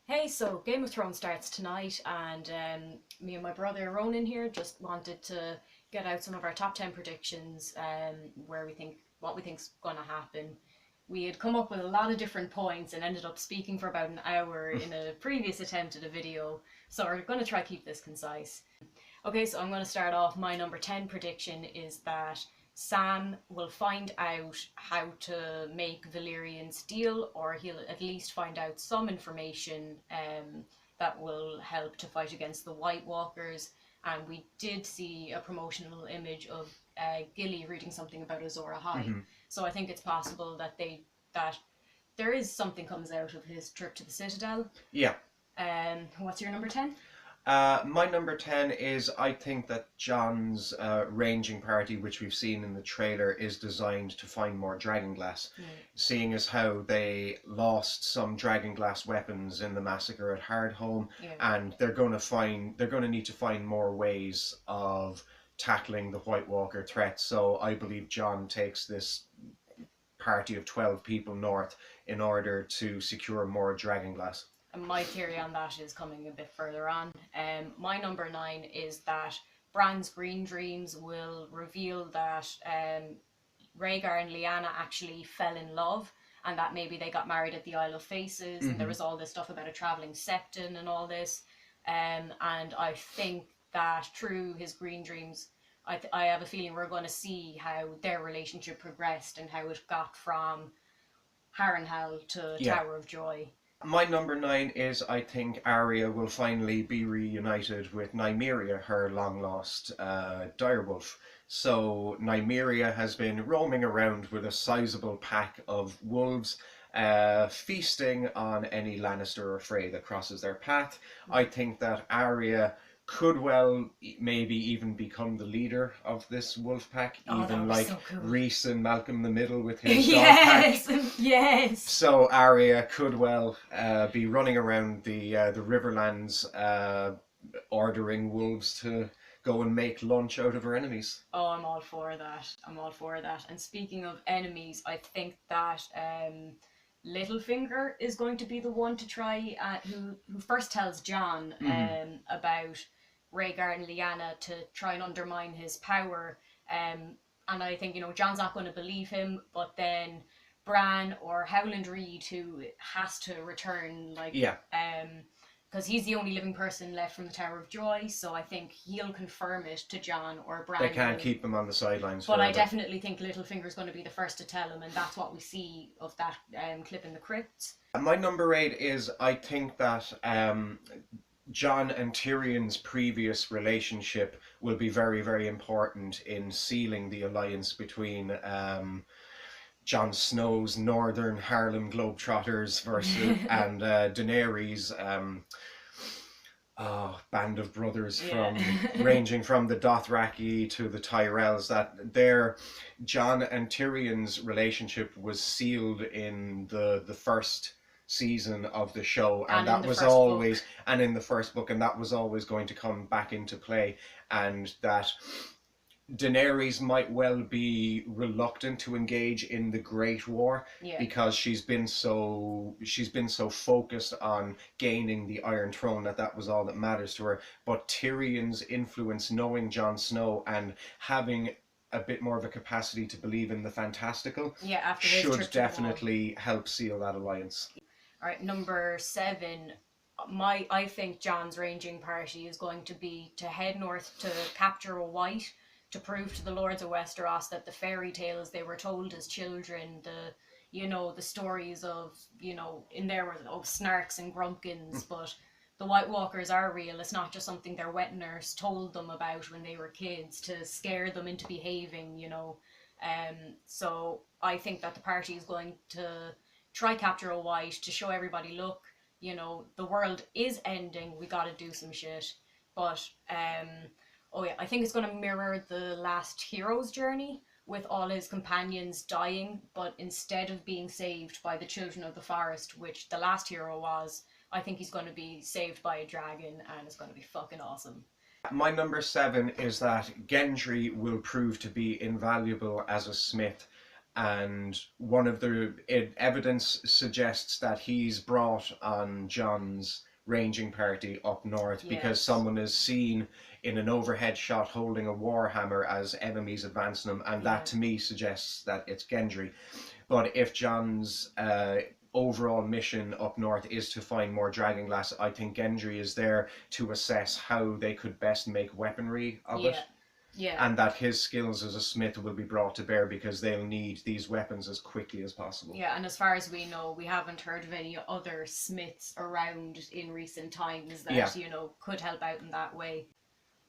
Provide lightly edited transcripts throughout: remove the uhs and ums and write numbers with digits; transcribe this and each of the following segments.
Hey, so Game of Thrones starts tonight, and me and my brother Ronan here just wanted to get out some of our top 10 predictions, where we think what we think's going to happen. We had come up with a lot of different points and ended up speaking for about an hour in a previous attempt at a video, so we're going to try to keep this concise. Okay, so I'm going to start off. My number 10 prediction is that Sam will find out how to make Valyrian steel, or he'll at least find out some information that will help to fight against the White Walkers. And we did see a promotional image of Gilly reading something about Azor Ahai. So I think it's possible that that there is something comes out of his trip to the Citadel. Yeah. What's your number 10? My number 10 is I think that John's ranging party, which we've seen in the trailer, is designed to find more dragonglass. Seeing as how they lost some dragonglass weapons in the massacre at Hardhome, and they're going to need to find more ways of tackling the White Walker threat. So I believe John takes this party of 12 people north in order to secure more dragonglass. My theory on that is coming a bit further on. My number 9 is that Bran's green dreams will reveal that Rhaegar and Lyanna actually fell in love, and that maybe they got married at the Isle of Faces, and there was all this stuff about a travelling septon and all this. And I think that through his green dreams, I have a feeling we're going to see how their relationship progressed and how it got from Harrenhal to Tower of Joy. My number 9 is I think Arya will finally be reunited with Nymeria, her long-lost direwolf. So Nymeria has been roaming around with a sizable pack of wolves, feasting on any Lannister or Frey that crosses their path. I think that Arya could well maybe even become the leader of this wolf pack, even like so cool. Rhys and Malcolm the Middle with his dog pack. Yes. So Arya could well be running around the Riverlands, ordering wolves to go and make lunch out of her enemies. Oh, I'm all for that. I'm all for that. And speaking of enemies, I think that Littlefinger is going to be the one to try, who first tells Jon about Rhaegar and Lyanna to try and undermine his power. And I think, Jon's not going to believe him, but then Bran or Howland Reed, who has to return, because he's the only living person left from the Tower of Joy, so I think he'll confirm it to Jon, or Bran. They can't keep him on the sidelines But forever. I definitely think Littlefinger's going to be the first to tell him, and that's what we see of that clip in the crypt. My number 8 is I think that Jon and Tyrion's previous relationship will be very, very important in sealing the alliance between Jon Snow's Northern Harlem Globetrotters versus and Daenerys' band of brothers from ranging from the Dothraki to the Tyrells. That their Jon and Tyrion's relationship was sealed in the first season of the show, and that was always and in the first book, and that was always going to come back into play, and that Daenerys might well be reluctant to engage in the Great War because she's been so focused on gaining the Iron Throne that was all that matters to her. But Tyrion's influence, knowing Jon Snow and having a bit more of a capacity to believe in the fantastical, should definitely help seal that alliance. All right, number 7. I think Jon's ranging party is going to be to head north to capture a White, to prove to the Lords of Westeros that the fairy tales they were told as children, the stories of, in there were of snarks and grumpkins, but the White Walkers are real. It's not just something their wet nurse told them about when they were kids to scare them into behaving, So I think that the party is going to try capture a White to show everybody, look, the world is ending, we gotta do some shit. But I think it's going to mirror the last hero's journey, with all his companions dying, but instead of being saved by the children of the forest, which the last hero was, I think he's going to be saved by a dragon, and it's going to be fucking awesome. My number 7 is that Gendry will prove to be invaluable as a smith, and one of the evidence suggests that he's brought on Jon's ranging party up north because someone is seen in an overhead shot holding a warhammer as enemies advancing them, and that to me suggests that it's Gendry. But if Jon's overall mission up north is to find more dragonglass, I think Gendry is there to assess how they could best make weaponry of it. Yeah. And that his skills as a smith will be brought to bear because they'll need these weapons as quickly as possible. Yeah, and as far as we know, we haven't heard of any other smiths around in recent times that, you know, could help out in that way.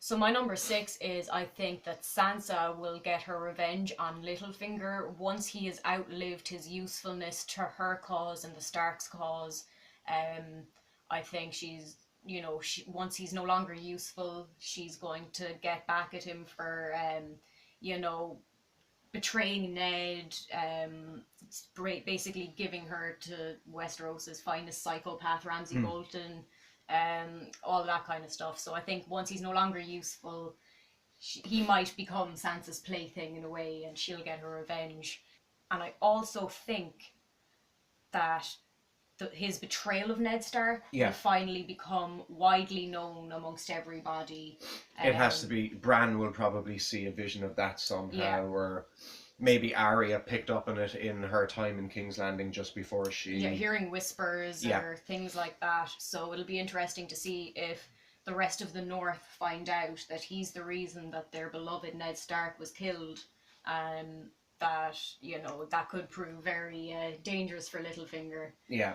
So my number 6 is, I think that Sansa will get her revenge on Littlefinger once he has outlived his usefulness to her cause and the Stark's cause. I think she's, you know, once he's no longer useful, she's going to get back at him for, you know, betraying Ned, basically giving her to Westeros's finest psychopath, Ramsay Bolton, all that kind of stuff. So I think once he's no longer useful, he might become Sansa's plaything in a way, and she'll get her revenge. And I also think that his betrayal of Ned Stark will finally become widely known amongst everybody. It has to be. Bran will probably see a vision of that somehow, or maybe Arya picked up on it in her time in King's Landing just before she... Yeah, hearing whispers or things like that. So it'll be interesting to see if the rest of the North find out that he's the reason that their beloved Ned Stark was killed. That, you know, that could prove very dangerous for Littlefinger. Yeah.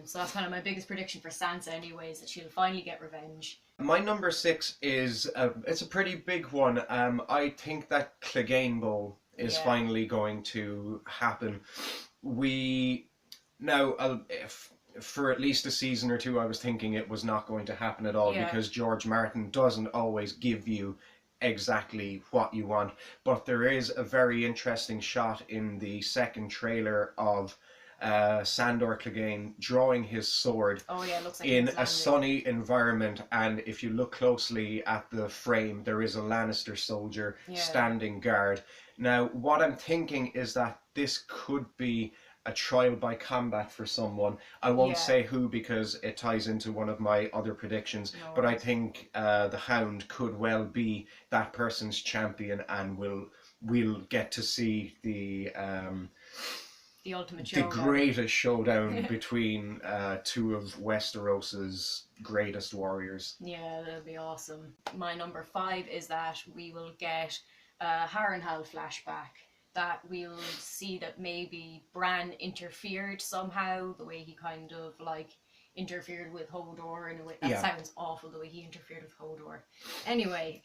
So that's kind of my biggest prediction for Sansa anyways, that she'll finally get revenge. My number 6 is, it's a pretty big one. I think that Clegane Bowl is finally going to happen. For at least a season or two, I was thinking it was not going to happen at all because George Martin doesn't always give you exactly what you want. But there is a very interesting shot in the second trailer of Sandor Clegane drawing his sword looks like in a sunny environment, and if you look closely at the frame, there is a Lannister soldier standing guard. Now, what I'm thinking is that this could be a trial by combat for someone. I won't say who because it ties into one of my other predictions, but I think the Hound could well be that person's champion, and we'll get to see the ultimate showdown. The greatest showdown between two of Westeros's greatest warriors. Yeah, that'd be awesome. My number 5 is that we will get a Harrenhal flashback. That we'll see that maybe Bran interfered somehow, the way he kind of like interfered with Hodor in a way that sounds awful, the way he interfered with Hodor. Anyway,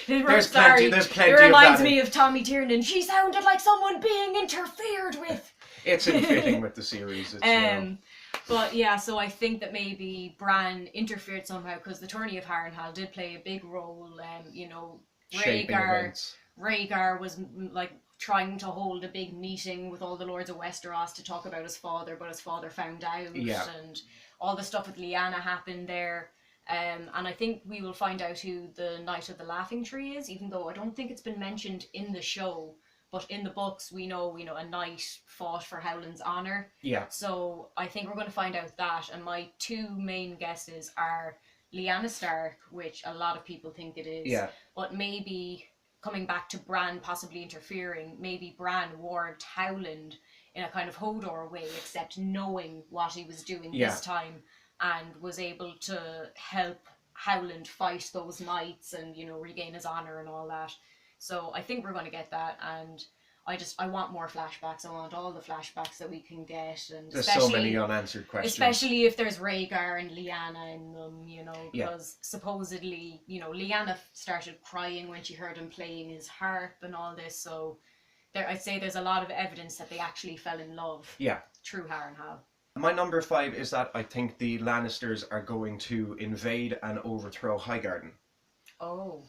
there's plenty it reminds me of Tommy Tiernan. She sounded like someone being interfered with. It's in fitting with the series. It's, but yeah, so I think that maybe Bran interfered somehow because the tourney of Harrenhal did play a big role. You know, Rhaegar was like trying to hold a big meeting with all the Lords of Westeros to talk about his father, but his father found out, and all the stuff with Lyanna happened there. And I think we will find out who the Knight of the Laughing Tree is, even though I don't think it's been mentioned in the show. But in the books, we know a knight fought for Howland's honor. Yeah. So I think we're going to find out that. And my 2 main guesses are Lyanna Stark, which a lot of people think it is. Yeah. But maybe, coming back to Bran possibly interfering, maybe Bran warned Howland in a kind of Hodor way, except knowing what he was doing this time, and was able to help Howland fight those knights and, regain his honor and all that. So I think we're going to get that, and I want more flashbacks. I want all the flashbacks that we can get, and there's so many unanswered questions. Especially if there's Rhaegar and Lyanna in them, because supposedly, Lyanna started crying when she heard him playing his harp and all this. So I'd say there's a lot of evidence that they actually fell in love. Yeah. Through Harrenhal. My number 5 is that I think the Lannisters are going to invade and overthrow Highgarden. Oh.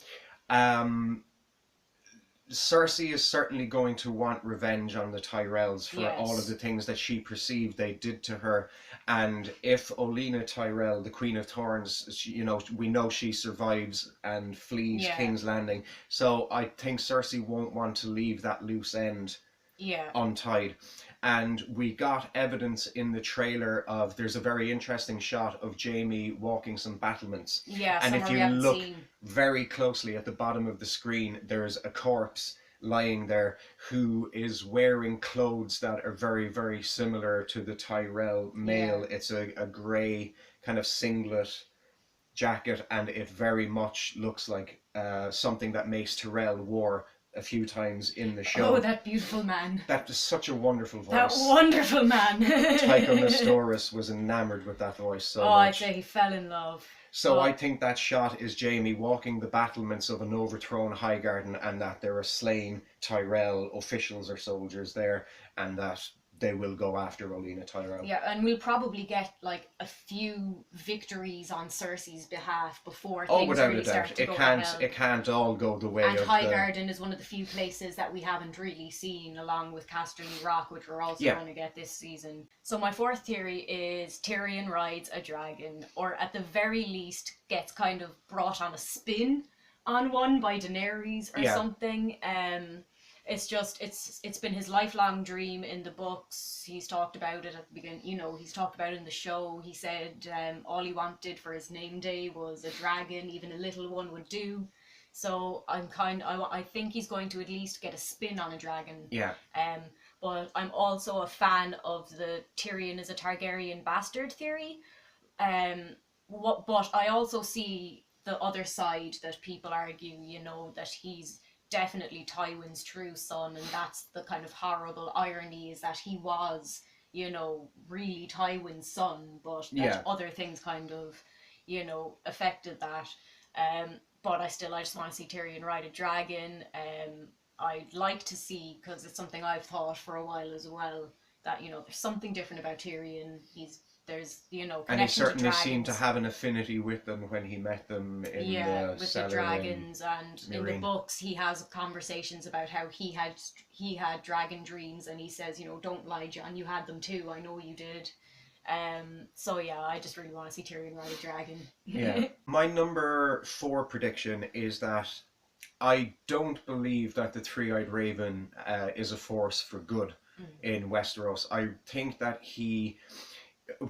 Cersei is certainly going to want revenge on the Tyrells for all of Yes. the things that she perceived they did to her. And if Olenna Tyrell, the Queen of Thorns, we know she survives and flees Yeah. King's Landing. So I think Cersei won't want to leave that loose end Yeah. untied. And we got evidence in the trailer of, there's a very interesting shot of Jaime walking some battlements. Yeah, And if somewhere we you haven't look seen. very closely at the bottom of the screen, there's a corpse lying there who is wearing clothes that are very, very similar to the Tyrell male. Yeah. It's a grey kind of singlet jacket, and it very much looks like something that Mace Tyrell wore a few times in the show. Oh, that beautiful man. That is such a wonderful voice. That wonderful man. Tychonosaurus was enamored with that voice so much. I'd say he fell in love. So I think that shot is Jaime walking the battlements of an overthrown Highgarden, and that there are slain Tyrell officials or soldiers there, and that they will go after Olenna Tyrell. Yeah, and we'll probably get like a few victories on Cersei's behalf before things without really a doubt, start to go to hell. it can't all go the way And of Highgarden is one of the few places that we haven't really seen, along with Casterly Rock, which we're also going to get this season. So my fourth theory is Tyrion rides a dragon, or at the very least gets kind of brought on a spin on one by Daenerys or something. It's been his lifelong dream in the books. He's talked about it at the beginning, he's talked about it in the show. He said all he wanted for his name day was a dragon, even a little one would do. So I think he's going to at least get a spin on a dragon. Yeah. But I'm also a fan of the Tyrion is a Targaryen bastard theory. But I also see the other side that people argue, that he's definitely Tywin's true son, and that's the kind of horrible irony, is that he was, really Tywin's son, but that other things kind of, affected that. But I just want to see Tyrion ride a dragon. I'd like to see, because it's something I've thought for a while as well, that, there's something different about Tyrion. There's and he certainly to seeed to have an affinity with them when he met them in the with cellar the dragons, and in the Meereen. books he has conversations about how he had dragon dreams, and he says, don't lie, Jon, you had them too, I know you did. So yeah, I just really want to see Tyrion ride a dragon. Yeah. My number 4 prediction is that I don't believe that the Three-Eyed Raven is a force for good in Westeros. I think that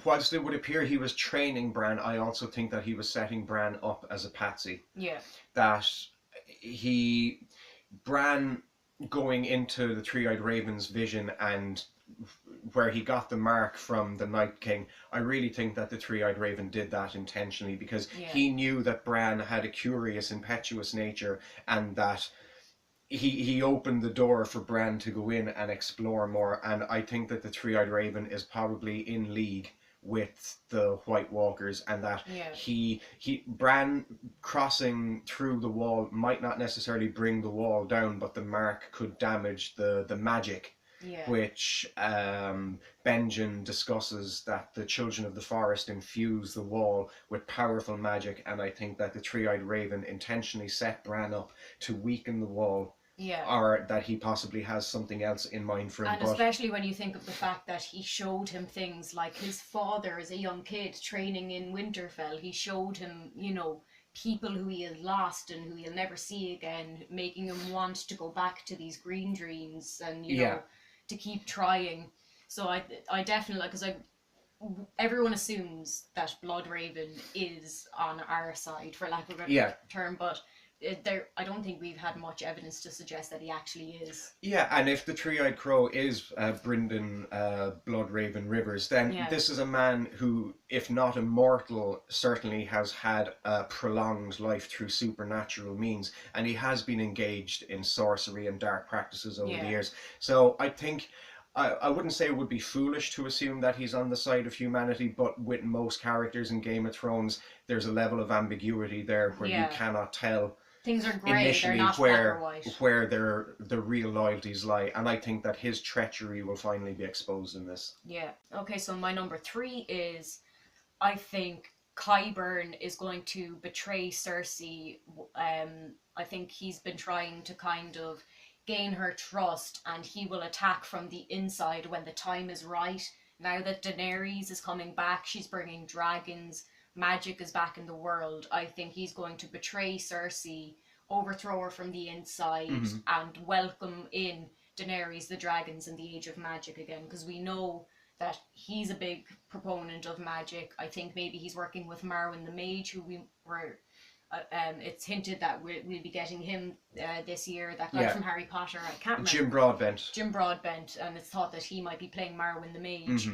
whilst it would appear he was training Bran, I also think that he was setting Bran up as a patsy. Yeah. That Bran going into the Three-Eyed Raven's vision, and where he got the mark from the Night King, I really think that the Three-Eyed Raven did that intentionally, because he knew that Bran had a curious, impetuous nature, and that he opened the door for Bran to go in and explore more. And I think that the Three-Eyed Raven is probably in league with the White Walkers, and that Bran crossing through the wall might not necessarily bring the wall down, but the mark could damage the magic. Which Benjen discusses, that the children of the forest infuse the wall with powerful magic, and I think that the Three-Eyed Raven intentionally set Bran up to weaken the wall. Or that he possibly has something else in mind for him. And especially when you think of the fact that he showed him things like his father as a young kid training in Winterfell. He showed him, people who he had lost and who he'll never see again, making him want to go back to these green dreams and, to keep trying. So I definitely, because everyone assumes that Bloodraven is on our side, for lack of a better term, but I don't think we've had much evidence to suggest that he actually is. Yeah, and if the Three-Eyed Crow is Brynden Bloodraven Rivers, then this is a man who, if not immortal, certainly has had a prolonged life through supernatural means, and he has been engaged in sorcery and dark practices over the years. So I think I wouldn't say it would be foolish to assume that he's on the side of humanity, but with most characters in Game of Thrones, there's a level of ambiguity there where you cannot tell things are grey, initially they're not black or white. Where the real loyalties lie, and I think that his treachery will finally be exposed in this. Yeah. Okay, so my number 3 is, I think Qyburn is going to betray Cersei. I think he's been trying to kind of gain her trust, and he will attack from the inside when the time is right. Now that Daenerys is coming back, she's bringing dragons, magic is back in the world. I think he's going to betray Cersei, overthrow her from the inside, and welcome in Daenerys, the dragons, and the Age of Magic again, because we know that he's a big proponent of magic. I think maybe he's working with Marwyn the Mage, who we were. It's hinted that we'll be getting him this year. That guy from Harry Potter, I can't remember. Jim Broadbent. Jim Broadbent, and it's thought that he might be playing Marwyn the Mage.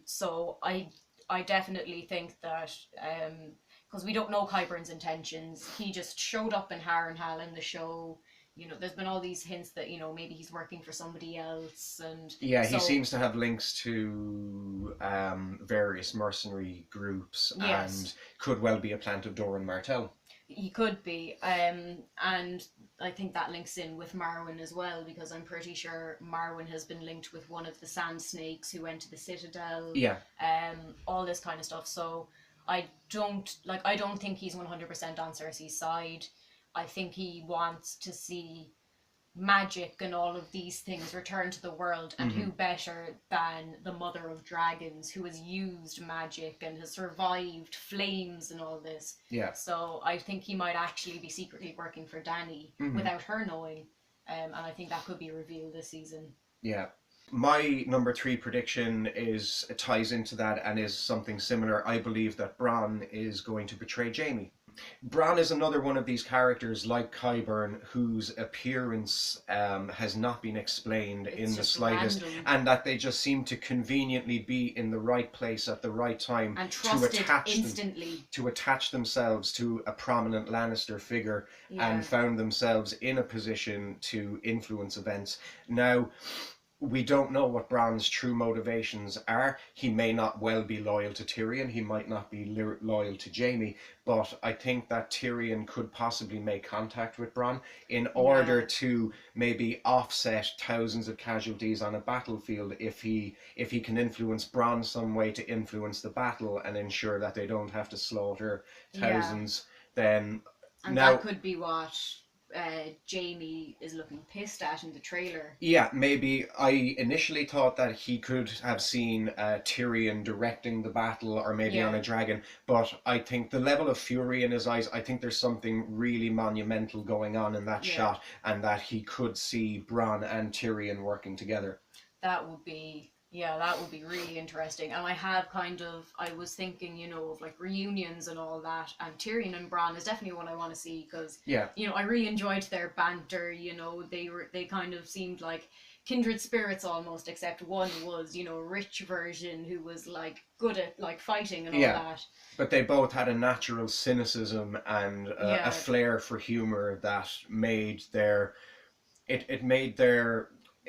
So I definitely think that because we don't know Qyburn's intentions. He just showed up in Harrenhal in the show. You know, there's been all these hints that, you know, maybe he's working for somebody else, and he seems to have links to various mercenary groups, and could well be a plant of Doran Martell. He could be, and I think that links in with Marwyn as well, because I'm pretty sure Marwyn has been linked with one of the Sand Snakes who went to the Citadel. All this kind of stuff. So I don't think he's 100% on Cersei's side. I think he wants to see magic and all of these things return to the world, and who better than the Mother of Dragons, who has used magic and has survived flames and all this. So I think he might actually be secretly working for Dany without her knowing, and I think that could be revealed this season. My number 3 prediction ties into that and is something similar. I believe that Bronn is going to betray Jaime. Bronn is another one of these characters like Qyburn whose appearance has not been explained in the slightest, and that they just seem to conveniently be in the right place at the right time and trusted instantly to attach themselves to a prominent Lannister figure and found themselves in a position to influence events. Now, we don't know what Bronn's true motivations are. He may not well be loyal to Tyrion. He might not be loyal to Jaime. But I think that Tyrion could possibly make contact with Bronn in order to maybe offset thousands of casualties on a battlefield if he can influence Bronn some way to influence the battle and ensure that they don't have to slaughter thousands. Then that could be what Jaime is looking pissed at in the trailer. Maybe. I initially thought that he could have seen Tyrion directing the battle, or maybe on a dragon, but I think the level of fury in his eyes, I think there's something really monumental going on in that shot, and that he could see Bronn and Tyrion working together. That would be really interesting. And I was thinking, you know, of like reunions and all that, and Tyrion and Bronn is definitely one I want to see, because you know, I really enjoyed their banter. You know, they kind of seemed like kindred spirits almost, except one was, you know, a rich version who was like good at like fighting and all that. But they both had a natural cynicism and a flair for humor that made their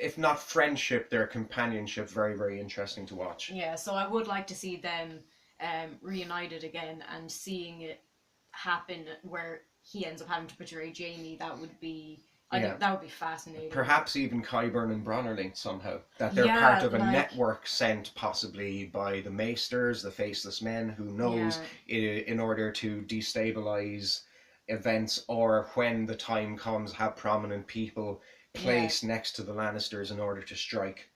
if not friendship, their companionship very, very interesting to watch. So I would like to see them reunited again, and seeing it happen where he ends up having to betray Jaime. That would be, I think that would be fascinating. Perhaps even Qyburn and Bronn are linked somehow. That they're part of a network sent possibly by the Maesters, the Faceless Men, who knows, in order to destabilize events, or when the time comes, have prominent people placed next to the Lannisters in order to strike.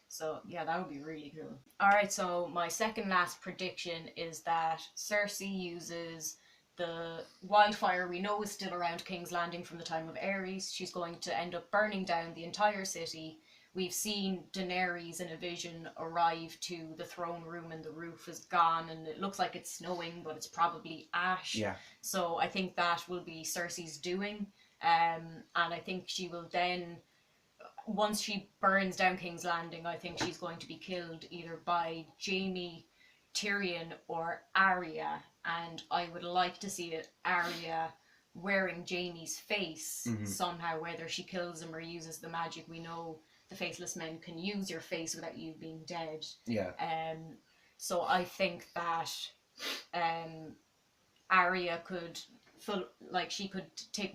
So that would be really cool. Alright, so my second last prediction is that Cersei uses the wildfire we know is still around King's Landing from the time of Aerys. She's going to end up burning down the entire city. We've seen Daenerys in a vision arrive to the throne room, and the roof is gone, and it looks like it's snowing, but it's probably ash. So I think that will be Cersei's doing. And I think she will then, once she burns down King's Landing, I think she's going to be killed either by Jaime, Tyrion, or Arya. And I would like to see Arya wearing Jaime's face somehow, whether she kills him or uses the magic. We know the Faceless Men can use your face without you being dead. So I think that Arya could she could take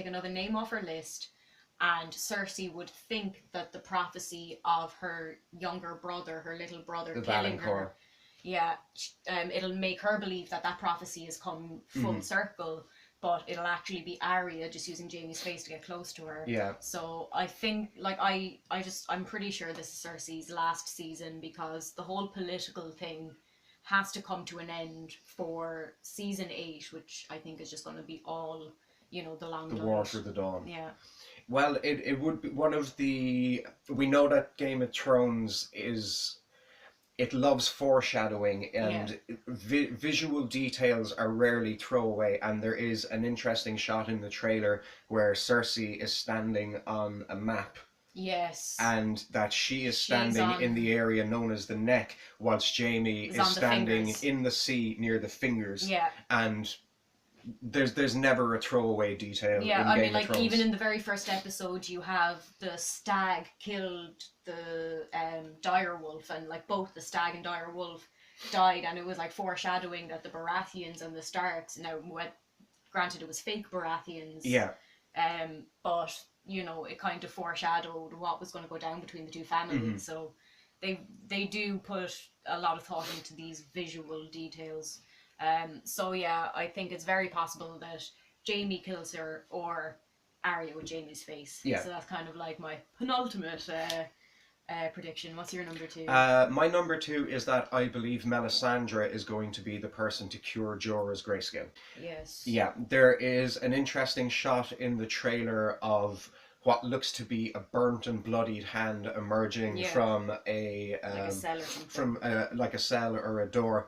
another name off her list, and Cersei would think that the prophecy of her younger brother, her little brother, the killing Valancourt. her, it'll make her believe that prophecy has come full circle. but it'll actually be Arya just using Jaime's face to get close to her. Yeah. So I think, like, I'm pretty sure this is Cersei's last season, because the whole political thing has to come to an end for season 8, which I think is just going to be all, the long The night. War for the Dawn. Yeah. Well, it would be one of the... We know that Game of Thrones it loves foreshadowing, and visual details are rarely throwaway, and there is an interesting shot in the trailer where Cersei is standing on a map. Yes. And that she is standing in the area known as the neck, whilst Jaime is standing in the sea near the fingers. Yeah. And there's never a throwaway detail. Yeah, in I Game mean, of like, Thrones. even in the very first episode, you have the stag killed the dire wolf, and like both the stag and dire wolf died, and it was like foreshadowing that the Baratheons and the Starks, now granted it was fake Baratheons, but it kind of foreshadowed what was going to go down between the two families. So they do put a lot of thought into these visual details. So yeah, I think it's very possible that Jaime kills her, or Arya with Jaime's face. Yeah. So that's kind of like my penultimate prediction. What's your number 2? My number 2 is that I believe Melisandre is going to be the person to cure Jorah's grayscale. Yes. Yeah, there is an interesting shot in the trailer of what looks to be a burnt and bloodied hand emerging from a like a cell or something. From like a cell or a door.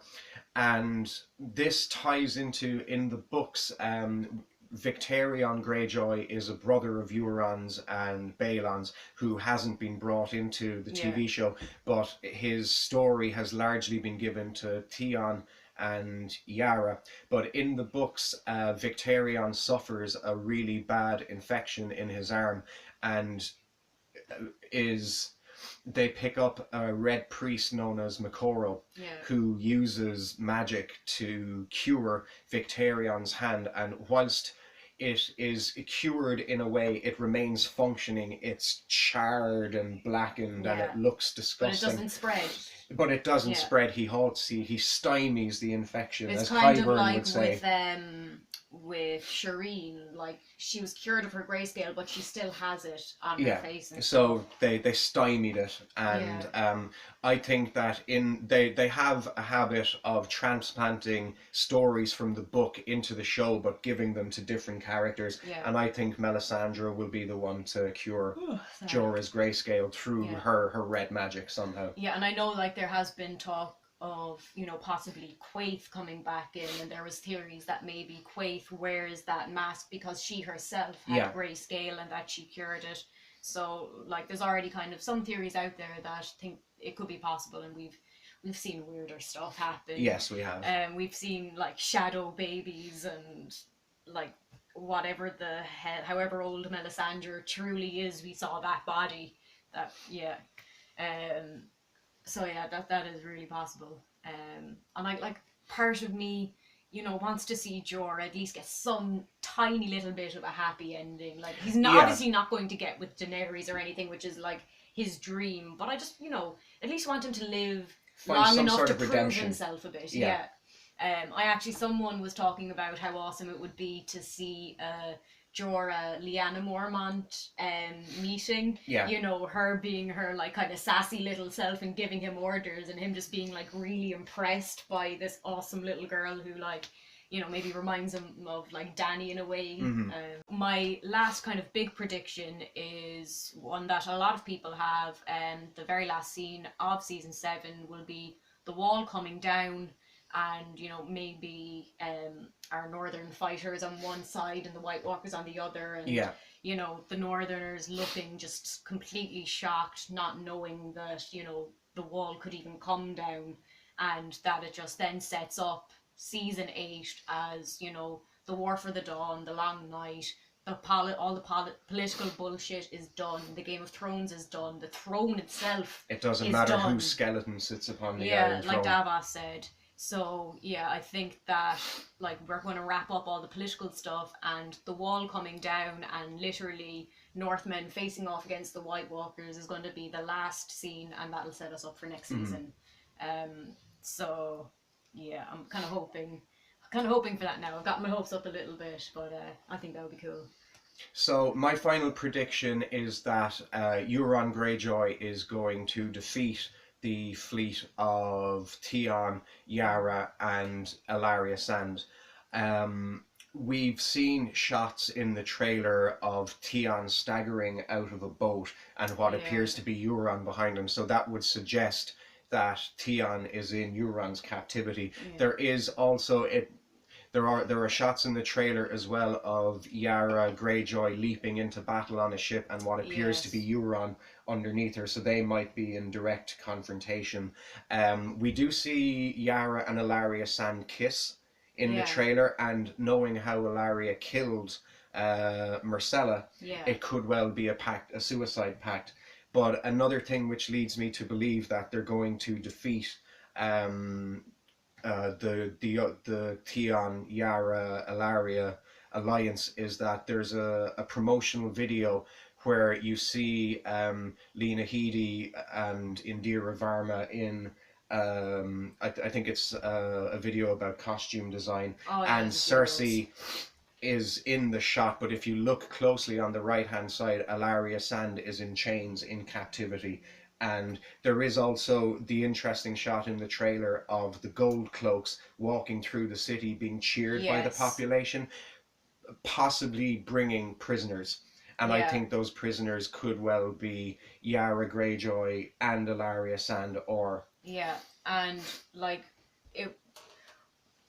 And this ties into, in the books, Victarion Greyjoy is a brother of Euron's and Balon's who hasn't been brought into the TV show, but his story has largely been given to Theon and Yara. But in the books, Victarion suffers a really bad infection in his arm, and they pick up a red priest known as Makoro, who uses magic to cure Victarion's hand, and whilst it is cured in a way, it remains functioning. It's charred and blackened, and it looks disgusting. But it doesn't spread. But it doesn't spread. He stymies the infection, it's as kind of Qyburn like would say. With Shireen, like, she was cured of her grayscale, but she still has it on her face. And so they stymied it, and I think that they have a habit of transplanting stories from the book into the show, but giving them to different characters. And I think Melisandre will be the one to cure Jorah's grayscale through her red magic somehow. Yeah, and I know, like, there has been talk of, possibly Quaithe coming back in, and there was theories that maybe Quaithe wears that mask because she herself had grayscale and that she cured it. So, like, there's already kind of some theories out there that think it could be possible, and we've seen weirder stuff happen. Yes, we have. We've seen, like, shadow babies and, like, whatever the hell, however old Melisandre truly is, we saw that body. So yeah, that is really possible. And like part of me, wants to see Jorah at least get some tiny little bit of a happy ending. Like, he's not obviously not going to get with Daenerys or anything, which is like his dream. But I just, at least want him to live long enough to prove himself a bit. Yeah. Someone was talking about how awesome it would be to see Jorah, Lyanna Mormont meeting. Her being her, like, kind of sassy little self and giving him orders, and him just being, like, really impressed by this awesome little girl who, like, maybe reminds him of, like, Dany in a way. My last kind of big prediction is one that a lot of people have. The very last scene of season 7 will be the wall coming down, and maybe our northern fighters on one side and the White Walkers on the other, and the northerners looking just completely shocked, not knowing that the wall could even come down, and that it just then sets up season 8 as the War for the Dawn, the long night, all the political bullshit is done. The Game of Thrones is done. The throne itself, it doesn't matter whose skeleton sits upon the Iron Throne. like Davos said. So yeah, I think that, like, we're going to wrap up all the political stuff, and the wall coming down and literally Northmen facing off against the White Walkers is going to be the last scene, and that'll set us up for next season. So yeah, I'm kind of hoping kind of hoping for that now. I've got my hopes up a little bit, but I think that would be cool. So my final prediction is that Euron Greyjoy is going to defeat the fleet of Theon, Yara, and Ilaria Sand. We've seen shots in the trailer of Theon staggering out of a boat and what appears to be Euron behind him. So that would suggest that Theon is in Euron's captivity. There is also there are shots in the trailer as well of Yara Greyjoy leaping into battle on a ship and what appears to be Euron underneath her, so they might be in direct confrontation. We do see Yara and Ilaria Sand kiss in the trailer, and knowing how Ilaria killed Myrcella, it could well be a suicide pact. But another thing which leads me to believe that they're going to defeat the Theon, Yara, Ilaria alliance is that there's a promotional video where you see Lena Headey and Indira Varma in I think it's a video about costume design, and Cersei is in the shot, but if you look closely on the right hand side, Ilaria Sand is in chains in captivity. And there is also the interesting shot in the trailer of the Gold Cloaks walking through the city being cheered by the population, possibly bringing prisoners. And I think those prisoners could well be Yara Greyjoy and Ilaria Sand, or... Yeah, and like,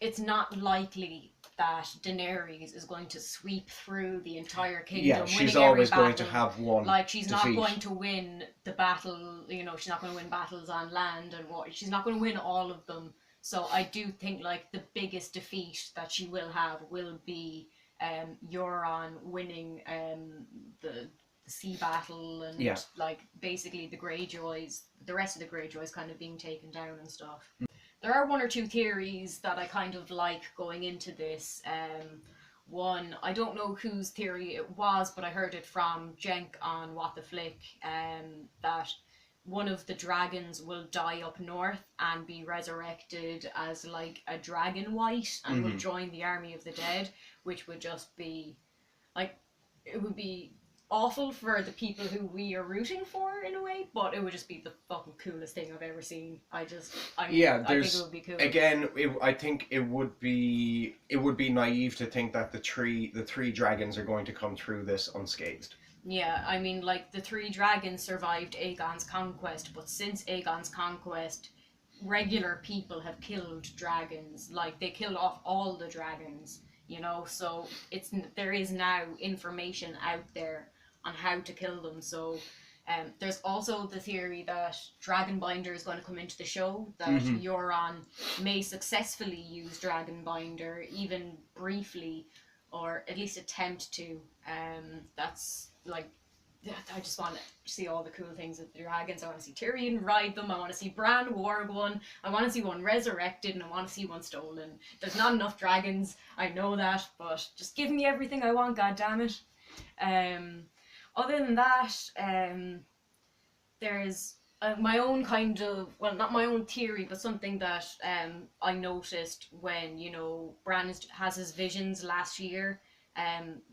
it's not likely that Daenerys is going to sweep through the entire kingdom. Yeah, she's always going to have one. Like, she's not going to win the battle, you know, she's not going to win battles on land and what. She's not going to win all of them. So I do think, like, the biggest defeat that she will have will be Euron winning the sea battle and, like, basically the Greyjoys, the rest of the Greyjoys kind of being taken down and stuff. There are one or two theories that I kind of like going into this. One, I don't know whose theory it was, but I heard it from Jenk on What the Flick, that one of the dragons will die up north and be resurrected as like a dragon wight and will join the army of the dead, which would just be, like, it would be awful for the people who we are rooting for in a way, but it would just be the fucking coolest thing I've ever seen. I think it would be cool. Again, I think it would be naive to think that the three dragons are going to come through this unscathed. Yeah, I mean, like, the three dragons survived Aegon's conquest, but since Aegon's conquest, regular people have killed dragons. Like, they killed off all the dragons, you know, so there is now information out there on how to kill them. So there's also the theory that Dragonbinder is going to come into the show, that Euron may successfully use Dragonbinder, even briefly, or at least attempt to. That's, like, I just want to see all the cool things with the dragons. I want to see Tyrion ride them. I want to see Bran warg one. I want to see one resurrected, and I want to see one stolen. There's not enough dragons, I know that, but just give me everything I want, goddammit. Other than that, there's my own kind of, well, not my own theory, but something that I noticed when, you know, Bran has his visions last year.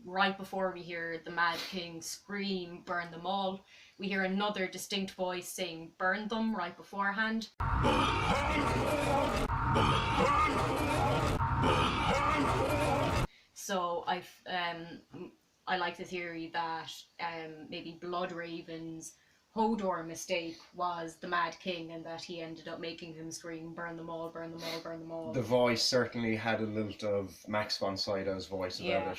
Right before we hear the Mad King scream, "Burn them all," we hear another distinct voice saying, "Burn them," right beforehand. So I like the theory that maybe Bloodraven's Hodor mistake was the Mad King, and that he ended up making him scream, "Burn them all, burn them all, burn them all." The voice certainly had a lilt of Max von Sydow's voice about it.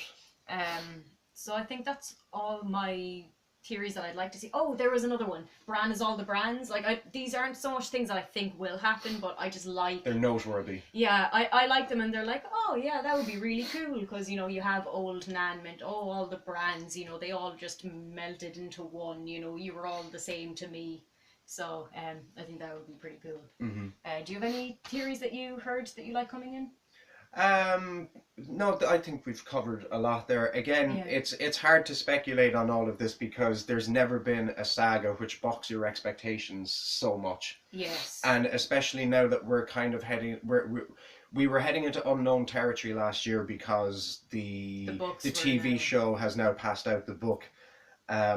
So I think that's all my theories that I'd like to see. Oh, there was another one. Bran is all the Brans. Like, these aren't so much things that I think will happen, but I just like... They're noteworthy. Yeah, I like them, and they're like, oh yeah, that would be really cool, because, you know, you have old Nan meant, oh, all the Brans, you know, they all just melted into one, you know, you were all the same to me. So, I think that would be pretty cool. Do you have any theories that you heard that you like coming in? No, I think we've covered a lot there. Again, Yeah. it's hard to speculate on all of this because there's never been a saga which bucks your expectations so much. Yes. And especially now that we're kind of we were heading into unknown territory last year because The books the were TV now. show has now passed out the book.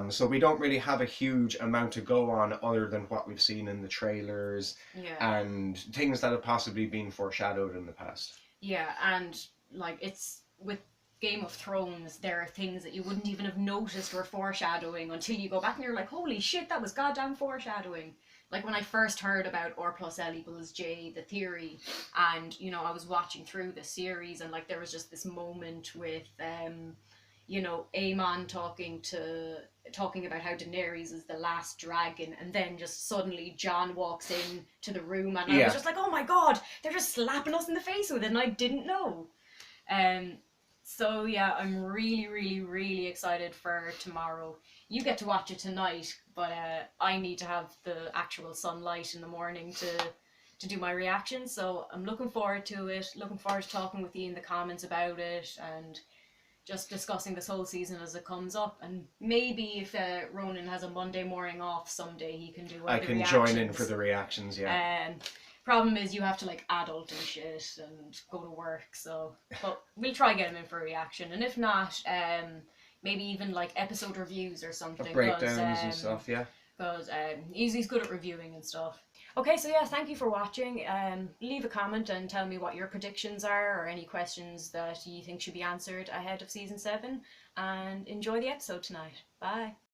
So we don't really have a huge amount to go on other than what we've seen in the trailers Yeah. and things that have possibly been foreshadowed in the past. Yeah, and like it's with Game of Thrones, there are things that you wouldn't even have noticed were foreshadowing until you go back and you're like, holy shit, that was goddamn foreshadowing. Like when I first heard about R plus L equals J, the theory, and you know, I was watching through the series and like there was just this moment with you know, Aemon talking about how Daenerys is the last dragon, and then just suddenly Jon walks in to the room, and I was just like, oh my god, they're just slapping us in the face with it, and I didn't know. Um, so yeah, I'm really, really, really excited for tomorrow. You get to watch it tonight, but I need to have the actual sunlight in the morning to do my reaction. So I'm looking forward to it. Looking forward to talking with you in the comments about it and just discussing this whole season as it comes up. And maybe if Ronan has a Monday morning off someday, he can do one I of the can reactions. join in for the reactions, yeah. Problem is you have to like adult and shit and go to work, so but we'll try get him in for a reaction, and if not, maybe even like episode reviews or something. Breakdowns and stuff, yeah. Because he's good at reviewing and stuff. Okay, so yeah, thank you for watching. Leave a comment and tell me what your predictions are or any questions that you think should be answered ahead of season 7, and enjoy the episode tonight. Bye.